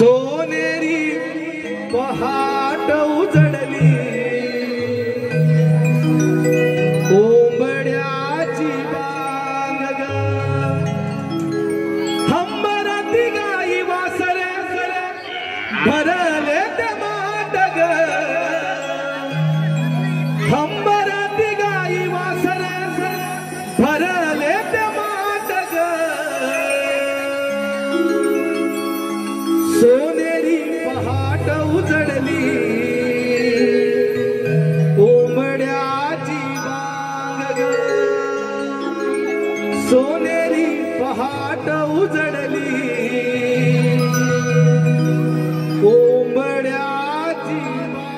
सोनेरी पहाट उजडली कोंबड्याची बांग ग हंबरती गाई वासरे भरले ते माट ग हंबरती गाई वासरे भरले ते माट ग सोनेरी पहाट उजडली कोंबड्याची बांग ग सोनेरी पहाट उजडली कोंबड्याची बांग ग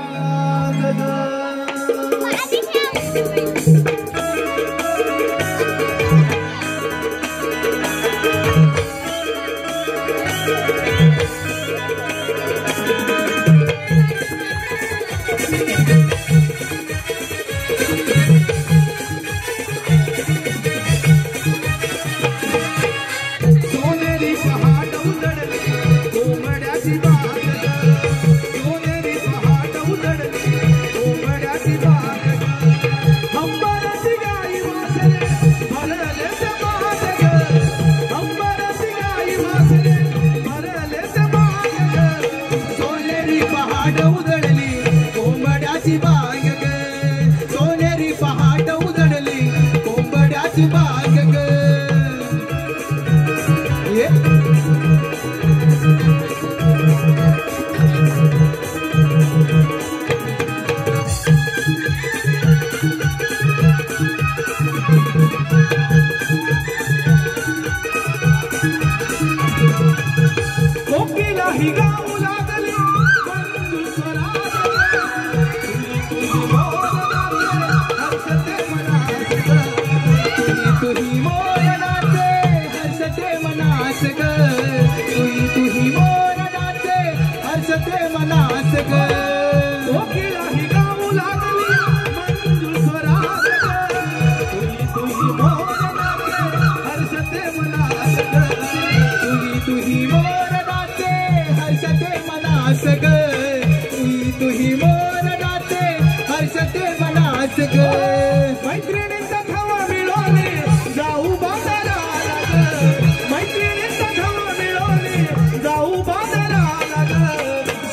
मैत्रिणींचा धावा मिळवले जाऊ बाजाराला ग मैत्रिणींचा धावा मिळवले जाऊ बाजाराला ग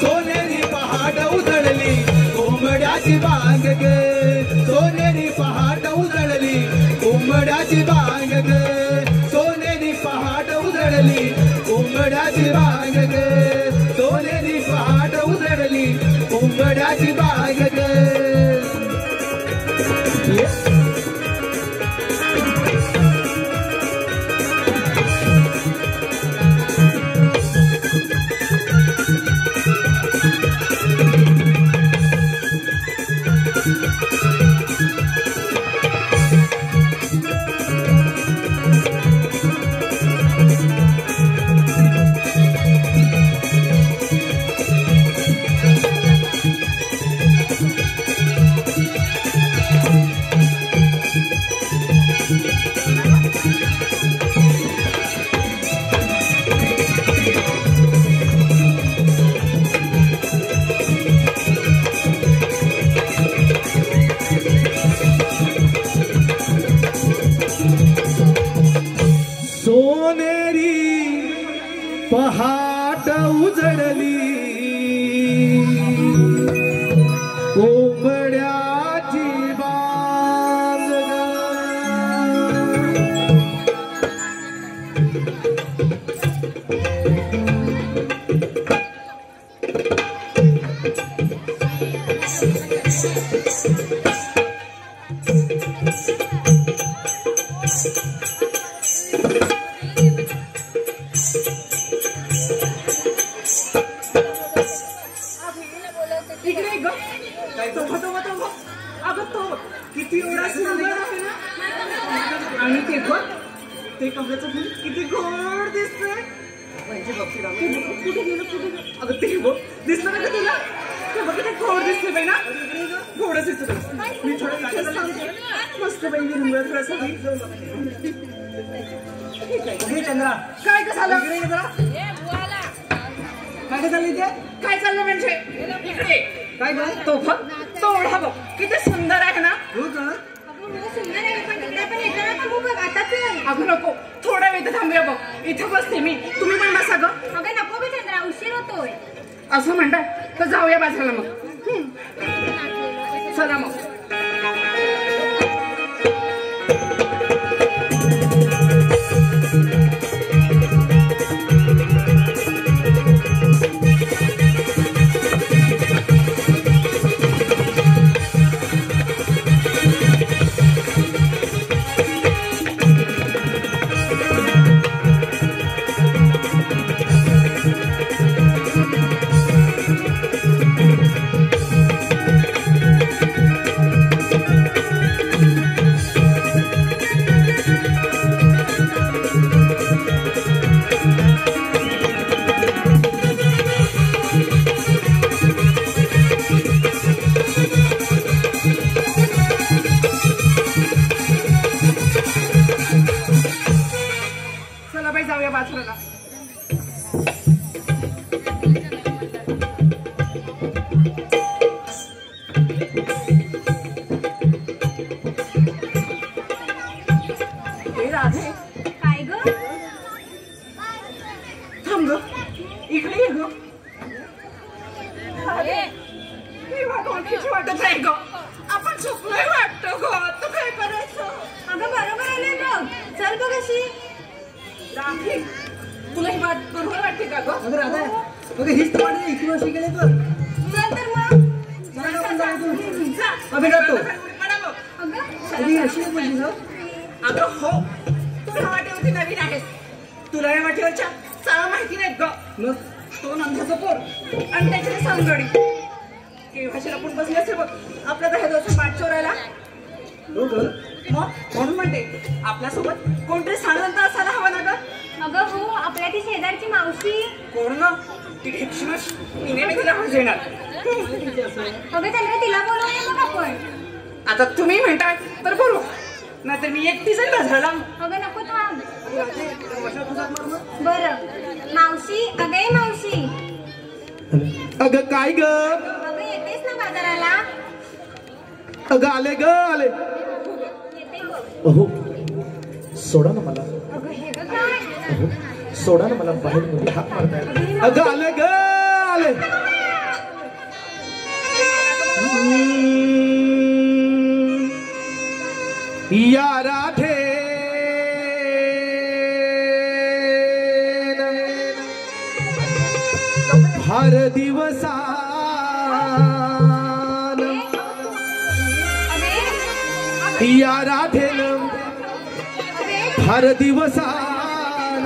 सोनेरी पहाट उजळली कोंबड्याची बांग ग सोनेरी पहाट उजळली कोंबड्याची बांग ग सोनेरी पहाट उजळली कोंबड्याची बांग ग सोनेरी पहाट उजळली कोंबड्याची बांग ग पहाट उजळली कोंबड्याची बांग किती एवढा सुंदर आहे ना आणि ते बघ ते कमळाचं फूल किती गोड दिसतंय म्हणजे बघ कुठे गेलं अगं ते बघ दिसलं का तुला ते बघ किती गोड दिसते बाई ना गोडच दिसतं मी थोडं मस्त बाई मी रुंगळत थोडंसं हे चंद्रा काय कसं झालं काय चाललंय ते? काय चाललं म्हणजे इकडे काय काय? तो बघ तो ओढा बघ किती सुंदर आहे ना. हो का? अगं नको थोडा वेळ थांबूया बघ. इथं बसते मी तुम्ही पण बसा ग. अगं नको ग चंद्रा उशीर होतोय. असं म्हणताय तर जाऊया बाजूला मग. चला मग. जाऊया बाजूला. राधे काय ग? थांब ग इकडे ये ग. ही वाट ओळखीची वाटत आहे ग. आपण चुकलोय वाटतं ग. तू काय करायचं? अगं बरोबर आले बघ. चल बघ अशी. राखी तुला ही बात बरोबर वाटते का ग? अगं राधा अगं हीच तर वाटते इतकी वर्ष गेले तर. चल तर मग. अभि जातो. अगं अशी बोलली ना. अगं हो तू ह्या वाटेवरती नवीन आहेस. तुला या वाटेवरच्या चाळा माहिती नाहीत ग. मग तो नंदाचा पोर आणि त्याच्या सांगडी केव्हाशी आपण बसले असेल बघ आपल्या दह्याचं पाठ चोरायला. हो ग. मग म्हणून म्हणते आपल्यासोबत कोणतरी साधंत असायला हवा ना ग. अगं हो आपल्या ती शेजारची मावशी. कोण ना ती घेक्षिमश मी नेहमी तिला हस येणार. अगं चंद्रा तिला बोलवूया मग आपण. आता तुम्ही म्हणताय तर बोलू नाहीतर मी एकटी जाईल बाजाराला. अगं नको थांब. बरं मावशी अगं मावशी. अगं काय ग? अगं येतेस ना बाजाराला? अगं आले ग आले. येते बघ. अहो सोडा ना मला. अगं हे ग काय? अहो सोडा ना मला. बाहेर मध्ये हात मारताय. अगं आले ग आले. या राधे हर दिवसा या राधेनं हर दिवसान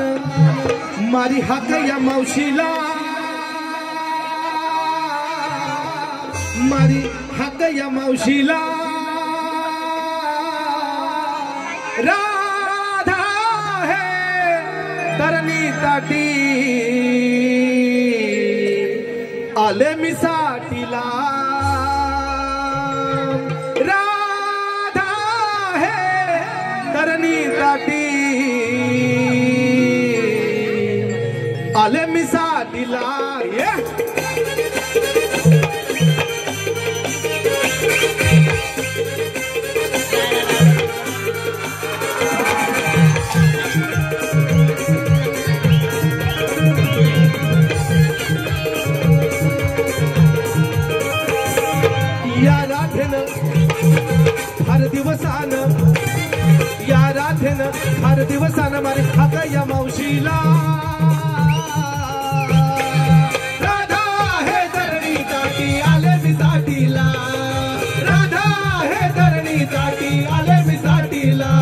मारी हाक या मावशीला. मारी हाक या मावशीला. राधा है तरणी ताटी आले मी साठीला. राधा है तरणी ताटी आले मी साठीला. हर दिवसान या राधेनं हर दिवसान मारे हाक या मावशीला. राधा हे धरणी ताटी आले मी साठीला. राधा हे धरणी ताटी आले मी साठीला.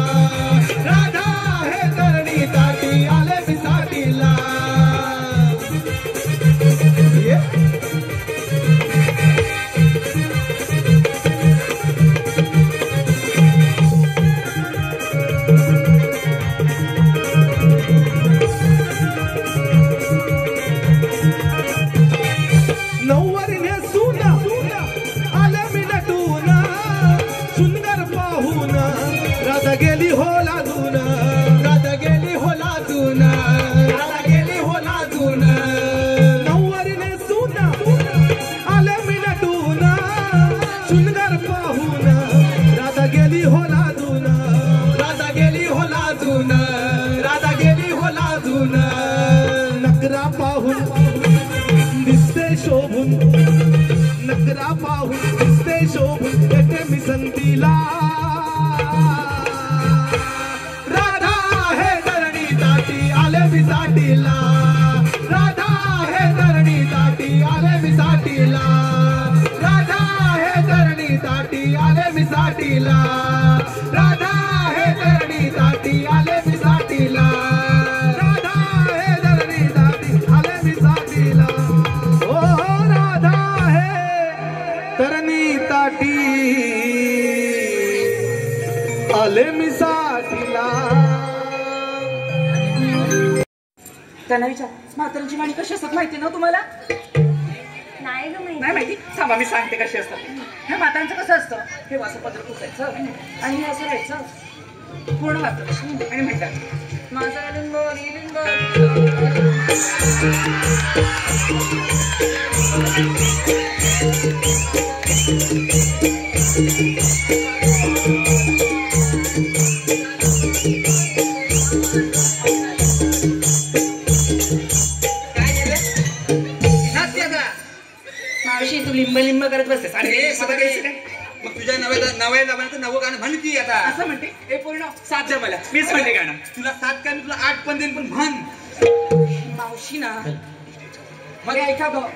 राधा हे धरणी ताटी आले मी साठीला. पाहून दिसते शोभून येते मी संतीला राधा हे धरणी ताटी आले मी साठीला राधा हे धरणी ताटी आले मी साठीला राधा हे धरणी ताटी आले मी साठीला राधा हे धरणी ताटी आले मी साठीला राधा हे धरणी ताटी आले मी साठीला ओ राधा हे धरणी ताटी आले मी साठीला. त्यांना विचार म्हाताऱ्यांची गाणी कशी असतात माहिती ना तुम्हाला? नाही ग माहिती. नाही माहिती? थांबा मी सांगते कशी असतात. हे म्हाताऱ्यांचं कसं असतं, हे वासं पदर पुसायचं आणि हे असं राहायचं पूर्ण वाचत आणि म्हणतात माझा लिंब लिंब. मावशी तू लिंब लिंब करत बसतेस आणि हे सगळं काही काय मग तुझ्या नव्या लग्नाचं नवं गाणं म्हण की आता असं म्हणते. हे पूर्ण 7 द्या मला, मीच म्हणते गाणं. तुला 7 काय मी तुला 8 पण देईन पण म्हण. मावशी ना मग ऐका ग.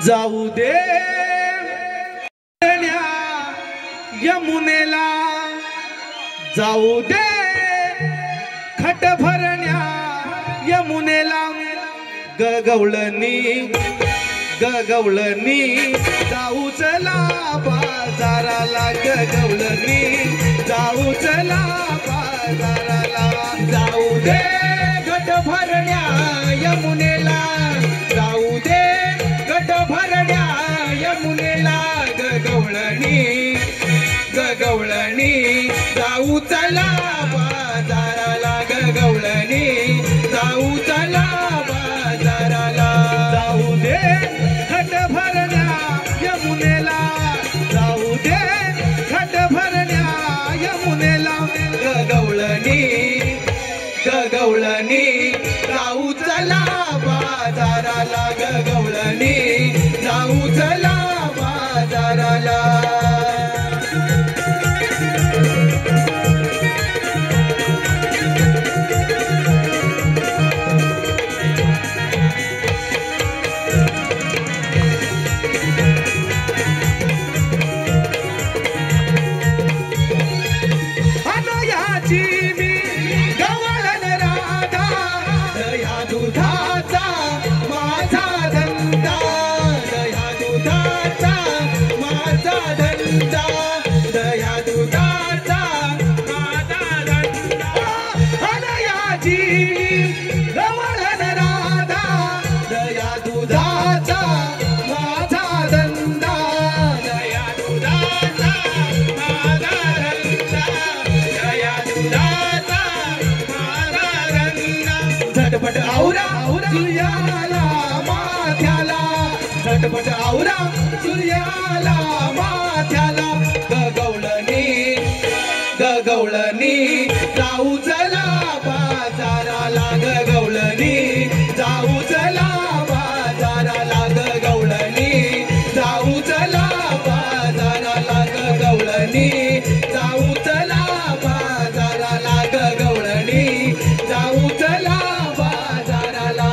जाऊ दे यमुनेला जाऊ दे खट भरण्या यमुनेला गगवळणी जाऊ चला बाजाराला गगवळणी जाऊ चला बाजाराला जाऊ दे गट भरण्या यमुनेला जाऊ दे गट भरण्या यमुनेला गगवळणी जाऊ चला बाजाराला गगवळणी जाऊ चला बाजाराला जाऊ दे खट भरण्या यमुनेला जाऊ दे खट भरण्या यमुनेला गगवळणी जाऊ चला बाजाराला गगवळणी जाऊ चला बाजाराला. झटपट आवरा सूर्याला माथ्याला झटपट आवरा सूर्याला माथ्याला गगवळणी जाऊ चला बाजाराला गगवळणी जाऊ चला बाजाराला गगवळणी जाऊ चला बाजाराला गगवळणी जाऊ चला बाजाराला गगवळणी जाऊ चला बाजाराला.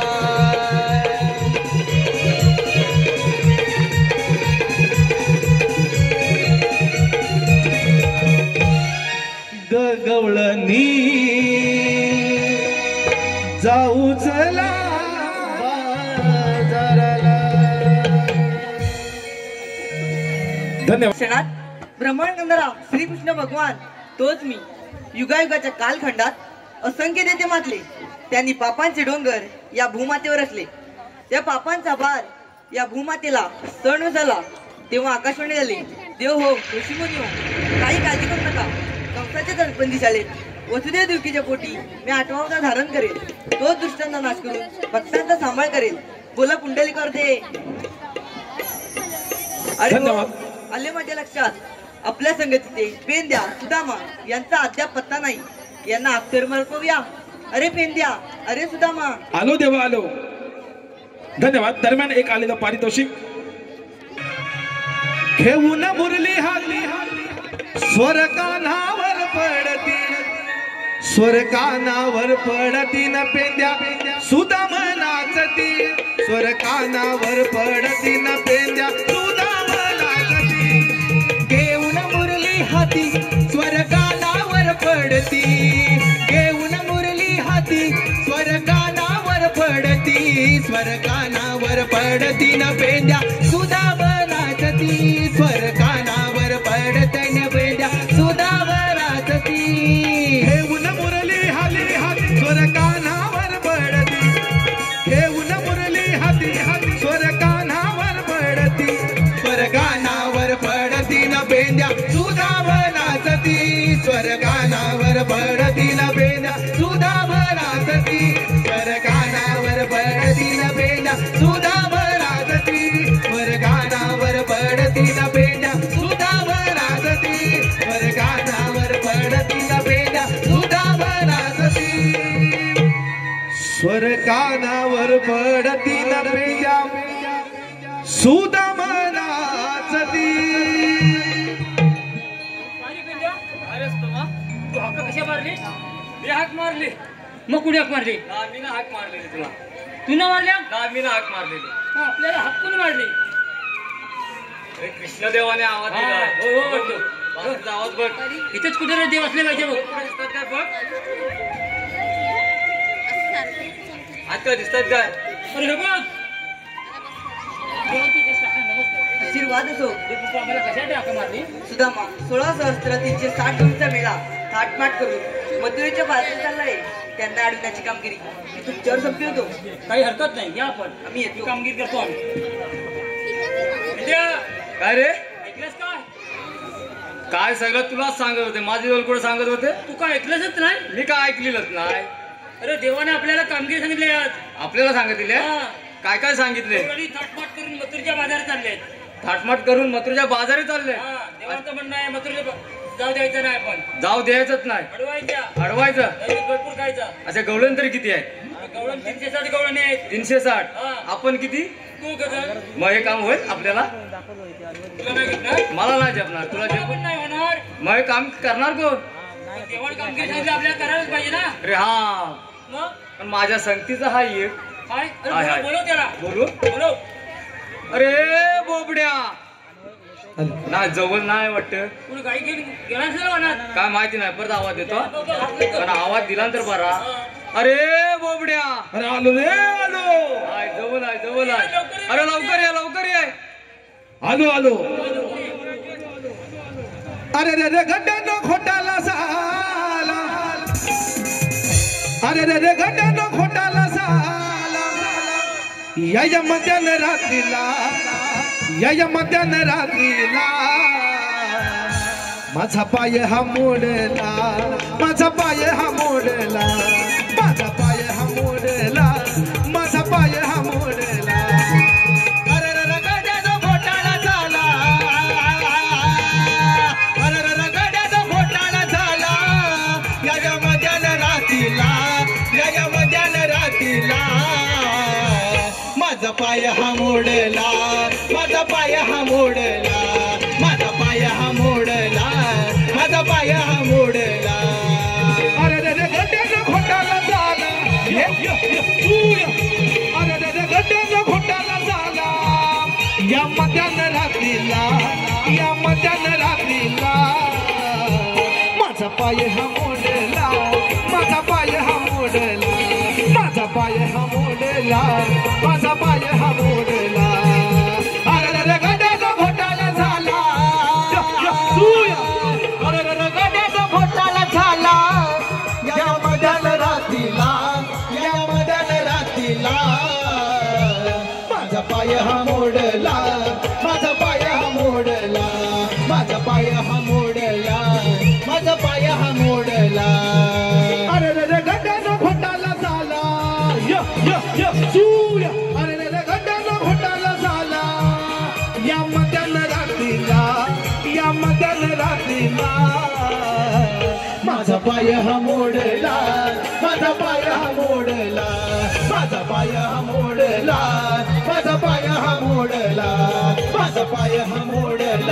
गगवळणी जाऊ चला बाजाराला. धन्यवाद. क्षणात ब्रह्मांडगंधराव श्रीकृष्ण भगवान तोच मी युगायुगाच्या कालखंडात असंख्य देते मातले. त्यांनी पापांचे डोंगर या भूमातेवर असले. त्या पापांचा भार या भूमातेला सण झाला तेव्हा आकाशवाणी झाली. देव हो ऋषीमुनी हो काही काळजी करू नका. कंसाचे दर्पण दिसाले वसुदेव देवकीच्या पोटी मी 8वा अवतार धारण करेल. तोच दुष्टांचा नाश करून भक्तांचा सांभाळ करेल. बोला पुंडलिकावर दे. अरे आले माझ्या लक्षात आपल्या संगतीचे पेंद्या सुदामा यांचा अद्याप पत्ता नाही. यांना अक्षर मरकवूया. अरे पेंद्या अरे सुदामा. आलो देवा आलो. धन्यवाद. दरम्यान एक आलेलं पारितोषिक घेऊन मुरली हाती स्वर कानावर पडती स्वर कानावर पडती न पेंद्या सुदाम नाचती स्वर कानावर पडती न पेंद्या सुदाम नाचती घेऊन मुरली हाती स्वर कानावर पडती घेऊन मुरली हाती स्वर कानावर पडती स्वर कानावर पडती न पेंद्या सुदाम नाचती स्वर कानावर पडती न पेंद्या सुदाम नाचती घेऊन मुरली हाती हाती स्वर कानावर पडती घेऊन मुरली हाती हाती स्वर कानावर पडती स्वर कानावर पडती न पेंद्या सुदाम नाचती स्वर कानावर पडती न पेंद्या सुदाम नाचती स्वर कानावर पडती न पेंद्या सुदाम नाचती स्वर कानावर पडती न पेंद्या सुदाम नाचती स्वर कानावर पडती न पेंद्या सुदाम नाचती स्वर कानावर पडती न पेंद्या सुदाम नाचती तू हक्क कशा मारली मी हाक मारली मग कुणी हाक मारली मी ना हाक मारलेली तुला तू ना मारल्या मी ना हाक मारलेली आपल्याला हाक कोणी मारली कृष्णदेवाने आवाज दिला आवाज बघ इथेच कुठे रे देव असले पाहिजे बघ दिसतात काय बघ हात काय दिसतात काय अरे हे बघ आशीर्वाद असो आम्हाला कशासाठी हाक मारली सुदामा 16,360 जूनचा मेळा थाटमाट करून मथुरेच्या बाजूला चाललाय त्यांना अडवण्याची कामगिरी मी तुमच्यावर संपली होतो काही हरकत नाही या आपण आम्ही येतो कामगिरी करतो आम्ही काय रे ऐकलंस काय सगळं तुलाच सांगत होते माझे जवळ कुठे सांगत होते तू काय ऐकलंच नाही मी काय ऐकलेलंच नाही अरे देवाने आपल्याला कामगिरी सांगितली आपल्याला सांगितले काय काय सांगितले थाटमाट करून मथुरेच्या बाजारात चालले थाटमाट करून मथुरेच्या बाजारात चालले देवाचं म्हणणं आहे मथुरेच्या जाऊ द्यायचं नाही आपण जाऊ द्यायचंच नाही अडवायचं भरपूर खायचं असे गवळण तरी किती आहे गवळण 360 गवळणी आहेत 360 आपण किती मग हे काम होईल आपल्याला मला नाही जपणार तुला जपून नाही होणार मग हे काम करणार कोण देवाने कामगिरी सांगितलं आपल्याला करायलाच पाहिजे ना अरे हा मग पण माझ्या संगतीचा हा एक बोलव त्याला बोलव अरे बोबड्या ना जवळ नाही वाटत काय माहिती नाही परत आवाज देतो पण आवाज दिला तर बरा अरे बोबड्या अरे आलो रे आलो जवळ आहे अरे लवकर ये आलो आलो अरे रे रे गड्ड्यानं खोटाला साला अरे रे रे गड्ड्यानं खोटाला साला या मध्यान रात्रीला या मध्यान रात्रीला माझा पाय हा मोडला माझा पाय हा मोडला माझा पाय हा मोडला माझा पाय हा मोडला अरे रे गड्यानं खोटाला झाला अरे रे गड्यानं खोटाला झाला या मध्यान रात्रीला या मध्यान रात्रीला माझा पाय हा मोडला माझा पाय हा मोडला माझा पाय हा मोडला माझा पाय हा मोडला अरे रे गड्ड्यानं खोटाला झाला अरे रे गड्ड्यानं खोटाला झाला या मध्यान रात्रीला माझा पाय हा मोडला माझा पाय हा मोडला माझा पाय हा मोडला माझा पाय हा मोडला अरे रे गड्ड्यानं खोटाला झाला अरे रे गड्ड्यानं खोटाला झाला या मध्यान रात्रीला माझा पाय हा मोडला माझा पाय हा मोडला माझा पाय हा मोडला माझा पाय हा मोडला अरे रे गड्ड्यानं खोटाला झाला अरे रे गड्ड्यानं खोटाला झाला या मध्यान रात्रीला माझा पाय हा मोडला माझा पाय हा मोडला माझा पाय हा मोडला माझा पाय हा मोडला माझा पाय हा मोडला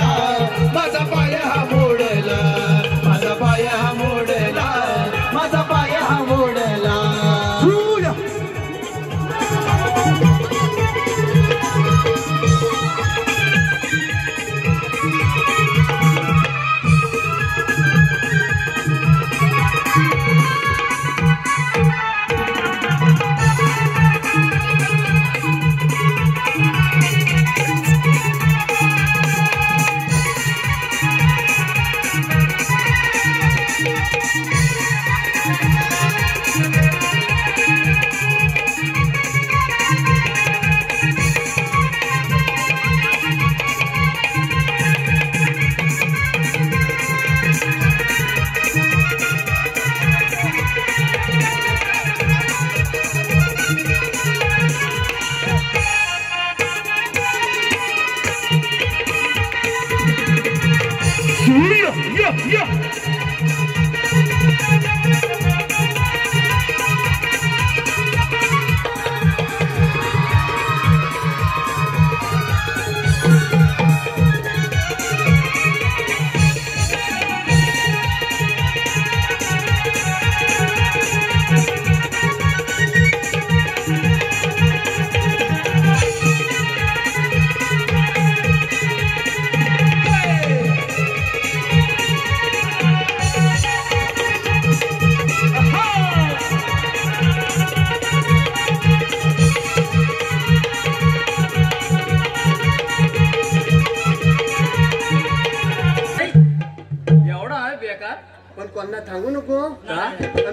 पण कोणा सांगू नको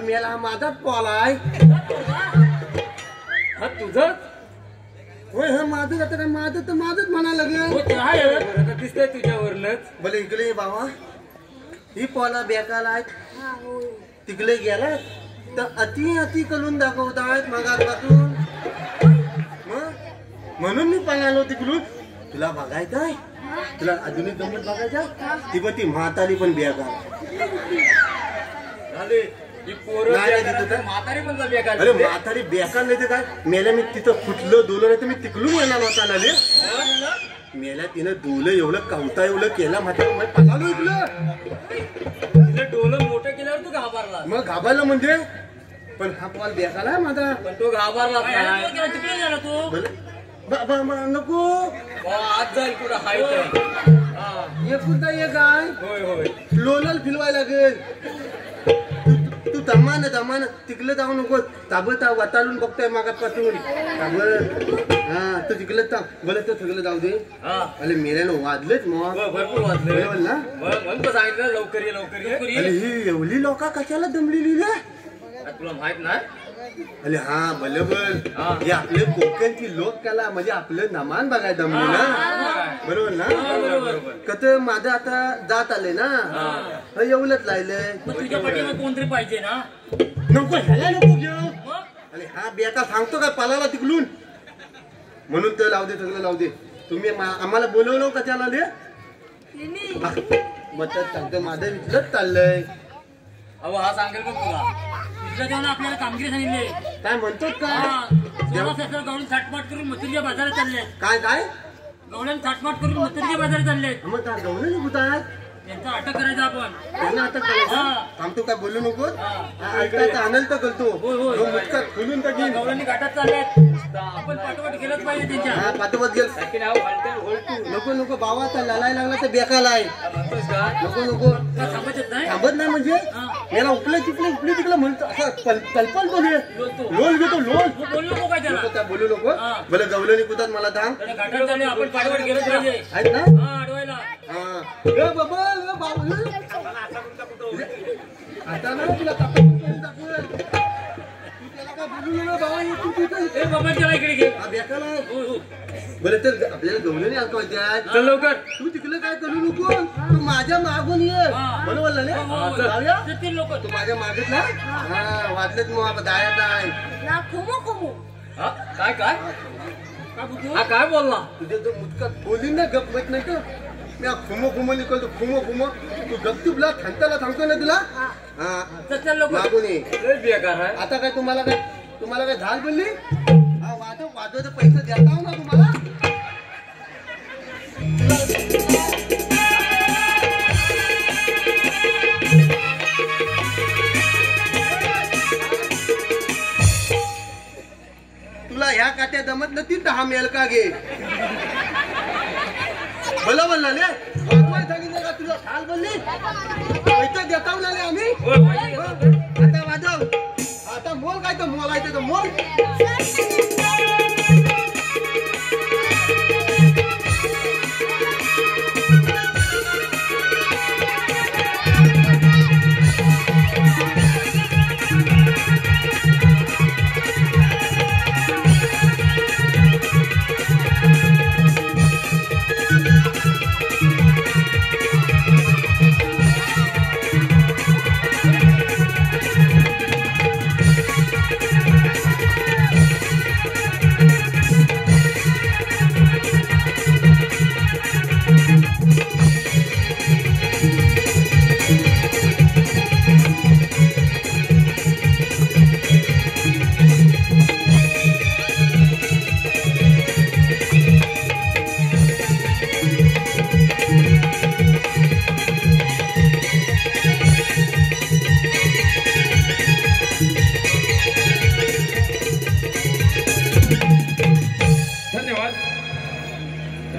मेला हा माझाच पॉल आहे. हा तुझं होय हा माझं आता काय माझं तर माझंच म्हणायला लागलं. दिसतंय तुझ्यावरनच. बोले इकडे बाबा ही पॉला बेकाला आहेत तिकडे गेला तर अति करून दाखवत आहेत मगापासून. म्हणून मी पळालो तिकडून. तुला बघायचंय तुला अजूनही गंमत बघायचा ती पण ती म्हातारी पण बेकार झाले ही पोरं म्हातारी पण बेकार. अरे म्हातारी बेकार नाही तर काय मेल्या मी तिथं फुटलं दोलं नाही तर मी तिकडून येणार होता ना रे. मेल्या तिनं डोलं एवढं कवता एवढं केला म्हातारी पळालो इकडं. तिनं डोलं मोठं केल्यावर तू घाबरला. मग घाबरलं म्हणजे पण हा पॉल बेकार आहे माझा. पण तो घाबरला तिकडे झाला तू. नको आज जाईल कुठं हाय एक कुठं एक आहे. होय होय लोलल फिरवायला लागेल. तू दमान तिकडे जाऊ नको. ताबडता वताळून बघतोय मागापासून ताबड. हा तू तिकडे बरं तर तिकडे जाऊ दे. अरे मेल्यानं वाजलेच मग भरपूर वाजले ना. म्हणतो सांगितलं लवकर ये लवकर ये. अरे ही एवढी लोक कशाला दमलेली रे. तुला माहित नाही. अरे हा बरोबर हे आपले कोकणची लोककला म्हणजे आपलं नमान बघाय दमले ना. बरोबर ना. कत माझं आता जात आले ना एवढंच राहिलंय. तुझ्या पाठीवर कोणतरी पाहिजे ना. नको ह्याला नको घेऊ. अरे हा बेका सांगतो काय पालाला तिकडून म्हणून तर लावू दे सगळं लावू दे. तुम्ही आम्हाला बोलवलं का त्याला दे मग सांगतो माझं विचारच चाललंय. अहो हा सांगेल बघ तुला. आपल्याला कामगिरी सांगितले काय म्हणतो गवळण थाटमाट करून मथुरीच्या बाजारात चालले. काय गवळण थाटमाट करून मथुरीच्या बाजारात चालले. मग काय गवळण कुठं त्यांचा अटक करायचा आपण. त्यांना अटक करायचं. थांबतो काय बोलू नको. ऐकायचं आनंद करतो खोलून का घेईन. गवळणी घाटात चाललेत. आपण पाठवट गेलंच पाहिजे त्यांच्या. हा पाठवत गेल. नको बाबा आता लढायला लागला तर बेकाला आहे. नको थांबत नाही. थांबत नाही म्हणजे याला उपले तिकडे म्हणतो असं कल्पन तो लोल घेतो लोल. बोलू नको काय त्याला. काय बोलू नको. बरं गवळणी कुठं मला सांग. घाटात चालले आपण पाठवट गेलंच पाहिजे. आहेत ना अडवायला. आता ना तुला बरं तर आपल्याला गवळणी ऐकवायच्या. लवकर तू तिकडे काय करू नको. तू माझ्या मागून ये. बरोबर लोक तू माझ्या मागत ना. हा वाचलेत मग दायात आहे. काय काय हा काय बोलला. तुझ्या जो मुतका बोली ना गप मत नाही का. मी खुमो निकलतो खुमो तू गपचूपला थंताला सांगतो ना तुला. हा मागून ये. बेकार आहे. आता काय तुम्हाला काय झाल बोलली. हा वाजवते पैसे देता ना तुम्हाला. तुला ह्या काट्या जमत नाही 10 मेल का घे बोला बोलला ले वाजवाय सांगितलं का तुला खाल बोलली पैसे देताव ना आम्ही आता वाजव आता मोल काय तर मोलायचं तर मोल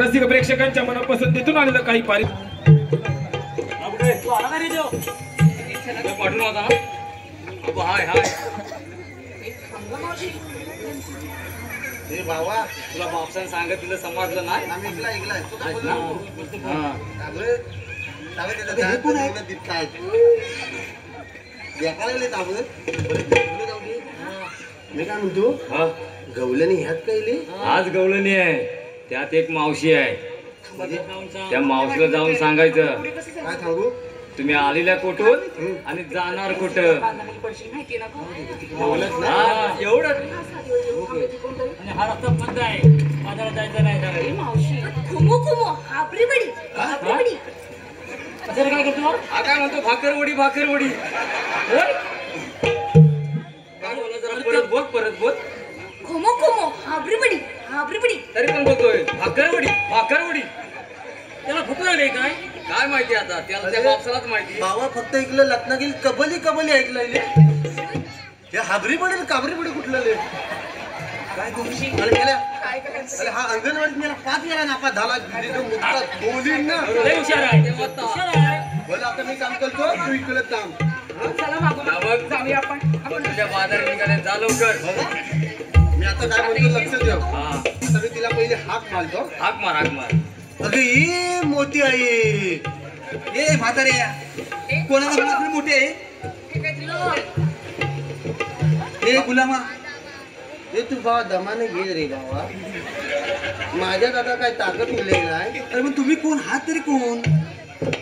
रसिक प्रेक्षकांच्या मनपसंतीतून आलेलं काही पारित पाठवून होता हाय हाय हे भावा तुला बापसाने सांगितलं समजलं नाही आम्ही ऐकलाय मी काय म्हणतो गवल्याने ह्यात काही आज गवळणी आहे त्यात एक मावशी आहे त्या मावशीला जाऊन सांगायचं काय सांगू तुम्ही आलेल्या कुठून आणि जाणार कुठं एवढं हा रस्ता बंद आहे बाजारात जायचं नाही काय करतो हा काय म्हणतो भाकरवडी भाकरवडी परत बोल खोमो खोमो हाबरीबडी हाबरीबडी तरी पण बोलतोय भाकरवडी भाकरवडी त्याला फुटलं नाही काय काय माहिती आता त्याला त्या बापसालाच माहिती बाबा फक्त ऐकलं रत्नागिरी कबली कबली ऐकलं हे हाबरी पडेल काबरी पडे कुठलं काय अरे हा अंगणवाडीत मला 5 वेळा नापास झाला बोलीन ना हुशार आहे बोला आता मी काम करतो तू इकडे काम जाऊया आपण तुझ्या बाजारात निघाले जा लवकर मी आता काय म्हणतो लक्ष देऊ आता मी तिला पहिले हाक मारतो हाक मार अगं ये मोठी आई ए म्हातारे कोणाला म्हातारे मोठे आहे ए गुलामा हे तू बाबा दमाने घे रे बाबा माझ्यात आता काय ताकद उरलेली नाही अरे पण तुम्ही कोण हात तरी कोण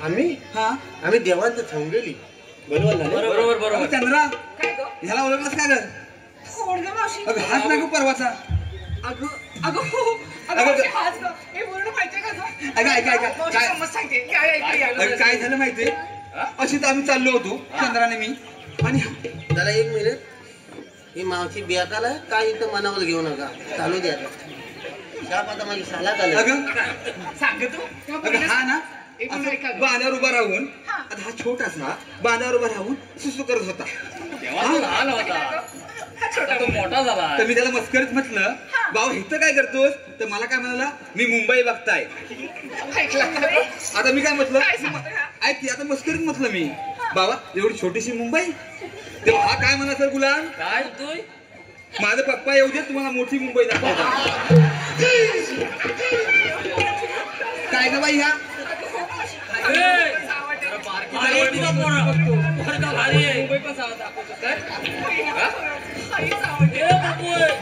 आम्ही देवांचं सांगेली बरोबर ना बरोबर बरोबर चंद्रा ह्याला ओळखलंस काय ग हात नाही परवाचा काय झालं माहितीये अशी तर आम्ही चाललो होतो चंद्राने मी आणि जरा 1 मिनिट ही मावशी बेकाला काय इथं मनावर घेऊ नका चालू द्या शाप आता माझी सालात आलं हा ना बांधावर उभा राहून आता हा छोटासा बांधावर उभा राहून सुसू करत होता लहान होता तो मोठा झाला तर मी त्याला मस्करीत म्हटलं बाबा इथं काय करतोस तर मला काय म्हणाला मी मुंबई बघताय आता मी काय म्हटलं ऐक की आता मस्करीत म्हटलं मी बाबा एवढी छोटीशी मुंबई तेव्हा हा काय म्हणा सर गुलाम काय होतोय माझा पप्पा येऊ दे तुम्हाला मोठी मुंबई दाखवता काय ग बाई ह्या बघ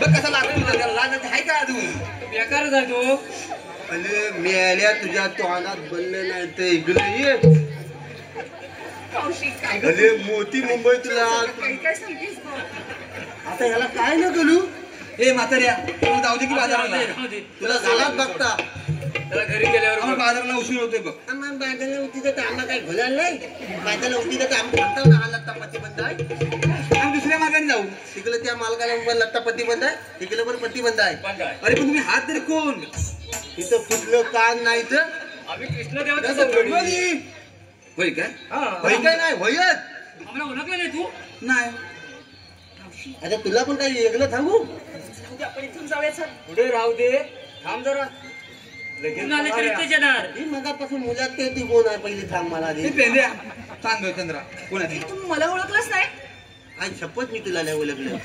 कसा लागतो लाजायचं आहे का अजून बेकार जातो अरे मेल्या तुझ्या तोंडात बनले नाही ते इकडे ये अरे मोठी मुंबई तुला आता ह्याला काय न करू ए म्हाताऱ्या तुला जाऊ दे की बाजाराला तुला झालाच बघता त्याला घरी गेल्यावर आम्हाला बाजाराला उशीर होतोय बघ बाजारला उठीचं काम काही घोलायला नाही बाजारला उठीचं काम म्हणताव ना हा लत्तापत्ती बंद आहे आम्ही दुसऱ्या मार्गाने जाऊ तिकडे त्या मालकाला पण लत्तापत्ती बंद आहे तिकडे पण पट्टी बंद आहे अरे पण तुम्ही हात तरी कोण इथं फुटलं कान नाही तर आम्ही कृष्णदेवाच्या होय काय होय काय नाही होयच आम्हाला ओळखलं नाही तू नाही आता तुला पण काही वेगळं सांगू राहू दे, आपण इथून जाऊया. चल. पुढे राहू दे, थांब जरा. लगेच आले तरी तेच येणार. ही मगापासून मुलात ते ती कोण आहे पहिली सांग मला आधी. हे पेंद्या सांग चंद्रा कोणाची तू मला ओळखलंच नाही. आज शपथ मी तुला नाही ओळखलं.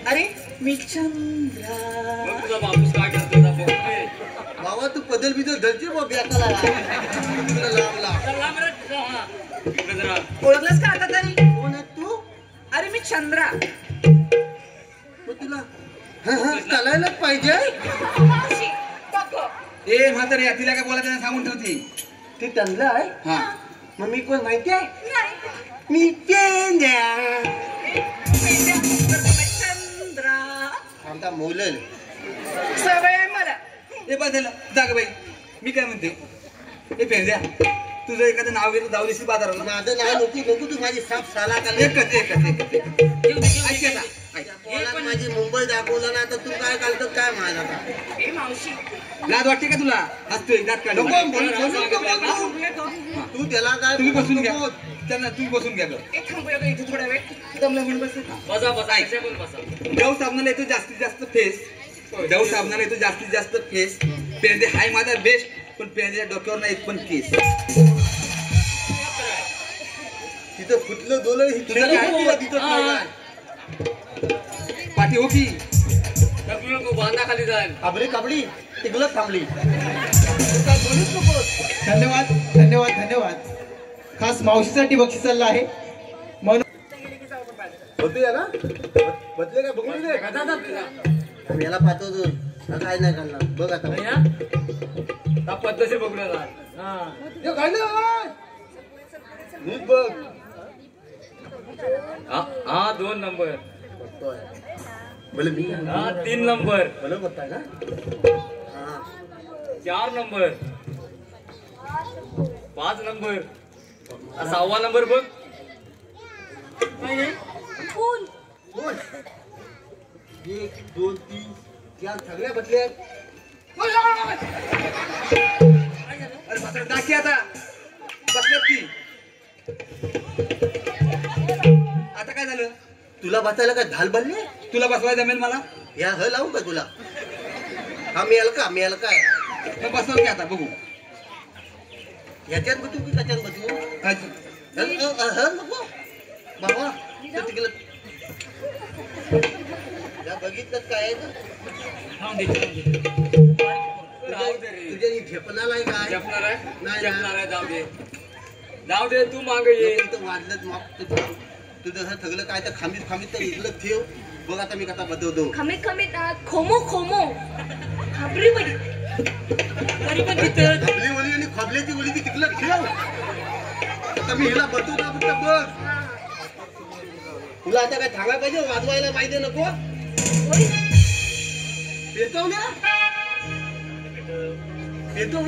अरे मी चंद्रा. मग तुझा बापूस काय करतोय ना बघ. बाबा तू पदल बिदल धरते बघ बेकाला लांब लांब. चल लांब रे. हा. इकडे जरा. ओळखलंस का आता तरी? कोण आहे तू? अरे मी चंद्रा. मग तुला चालायलाच पाहिजे. मावशी, बघ. ए म्हातारे तिला काय बोलायचं नाही सांगून ठेवते. ते चांगलं आहे. हा मग मी कोण माहिती आहे? नाही. मी पेंद्या. चंद्रा. आमचा मोलल. सवय आहे मला. ए बस झालं जाग बाई. मी काय म्हणते ए पेंद्या तुझं एखादं नाव घेतलं जाऊ दिसली बाजाराला. माझं नाव नको तू माझी साप साला का एकच ऐक आता. माझी मुंबई दाखवलं ना तर तू काय घालतो काय माझा. ए मावशी. लाज वाटते का तुला हसतोय दात काढ. तू त्याला काय तुम्ही बसून घ्या त्यांना तुम्ही बसून घ्या. ए थांबूया का इथे थोडा वेळ. दमला म्हणून बस. बसा बसा. ऐका पण बसा. डव साबणाला येतो जास्तीत जास्त फेस. डव साबणाला येतो जास्तीत जास्त फेस. पेंदे हाय माझा बेस्ट पण पेंद्या डोक्यावर नाही पण केस. तिथं फुटलं दोलं तिथं पाठी हो की ढकलू नको, बांधा खाली जाईल. काबडी काबडी तिकडं थांबली. धन्यवाद धन्यवाद धन्यवाद. खास मावशीसाठी बक्षीस चाललं आहे म्हणून होते ना बदले का बघून दे. याला पाठवतो काय नाही करणार बघ आता. पद्धतशीर बघून नीट बघ. हा 2 नंबर. बोले मी हा 3 नंबर. बोलो बघताय ना. 4 नंबर. 5 नंबर. 6वा नंबर बघ. फुल. बोल 1 2 3 4 सगळ्या बदल्या. अरे मात्र टाकी आता बसल्यात ती. आता काय झालं तुला बसायला काय धाल बनले. तुला बसवाय जमेल मला. या ह लावू का तुला. हा मिळाल का मिळाल काय. मग बसव की आता बघू. याच्यात बसू की कशात बसू. नको बाबा तू तिकडे या बघितलं काय आहे तुझ्या झेपणाला आहे काय. जपणार आहे. नाही जपणार आहे. जाऊ दे जाऊ दे. तू माग ये. वाढलं माप तू जसं ठगलं काय तर खामीत खामीत तर इकडं ठेव. बघ आता मी कसा बदवतो. खमीत खमीत खोमो खोमो खाबरी बडी. तरी पण तिथं खबली ओली आणि खबल्याची ओली ती तिकडं ठेव. आता मी हिला बदवतो फक्त बघ. तुला आता काय थांबायला पाहिजे वाजवायला पाहिजे नको. पेटव ना पेटव.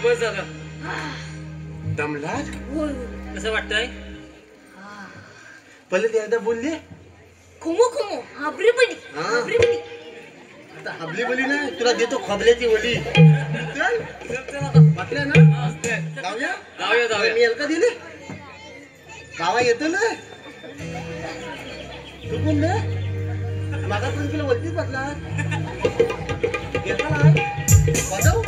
बस झालं. दमलाच कसं वाटतंय. पहिले ते एकदा बोलले खोमो खोमो हाबरी बडी. हाबरी बडी. आता हबली बोली नाही तुला देतो खबल्याची ओली. चल वाटल्या ना जाऊया जाऊया जाऊया. मी अलका दिले गावा येतो ना चुकून ना मागापर्यंत तुला वरतीच बसला येतो ना बजाव.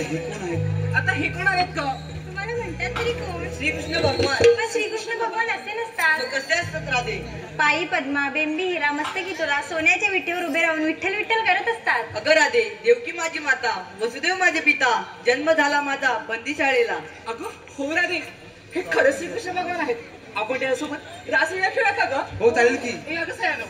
हे कोण आहेत? आता हे कोण आहेत का? तुम्हाला म्हणतात तरी कोण? श्रीकृष्ण भगवान. पण श्रीकृष्ण भगवान असे नसतात. मग कसे असतात राधे? पायी पद्मा, बेंबी हिरा, मस्तकी तुला, सोन्याच्या विटेवर उभे राहून विठ्ठल विठ्ठल करत असतात. अगं राधे, देवकी माझी माता, वसुदेव माझे पिता, जन्म झाला माझा बंदीशाळेला. अगं हो राधे, हे खरं श्रीकृष्ण भगवान आहेत. आपण त्याच्यासोबत रासलीला खेळत का ग? हो चालेल की. हे अगं सयानो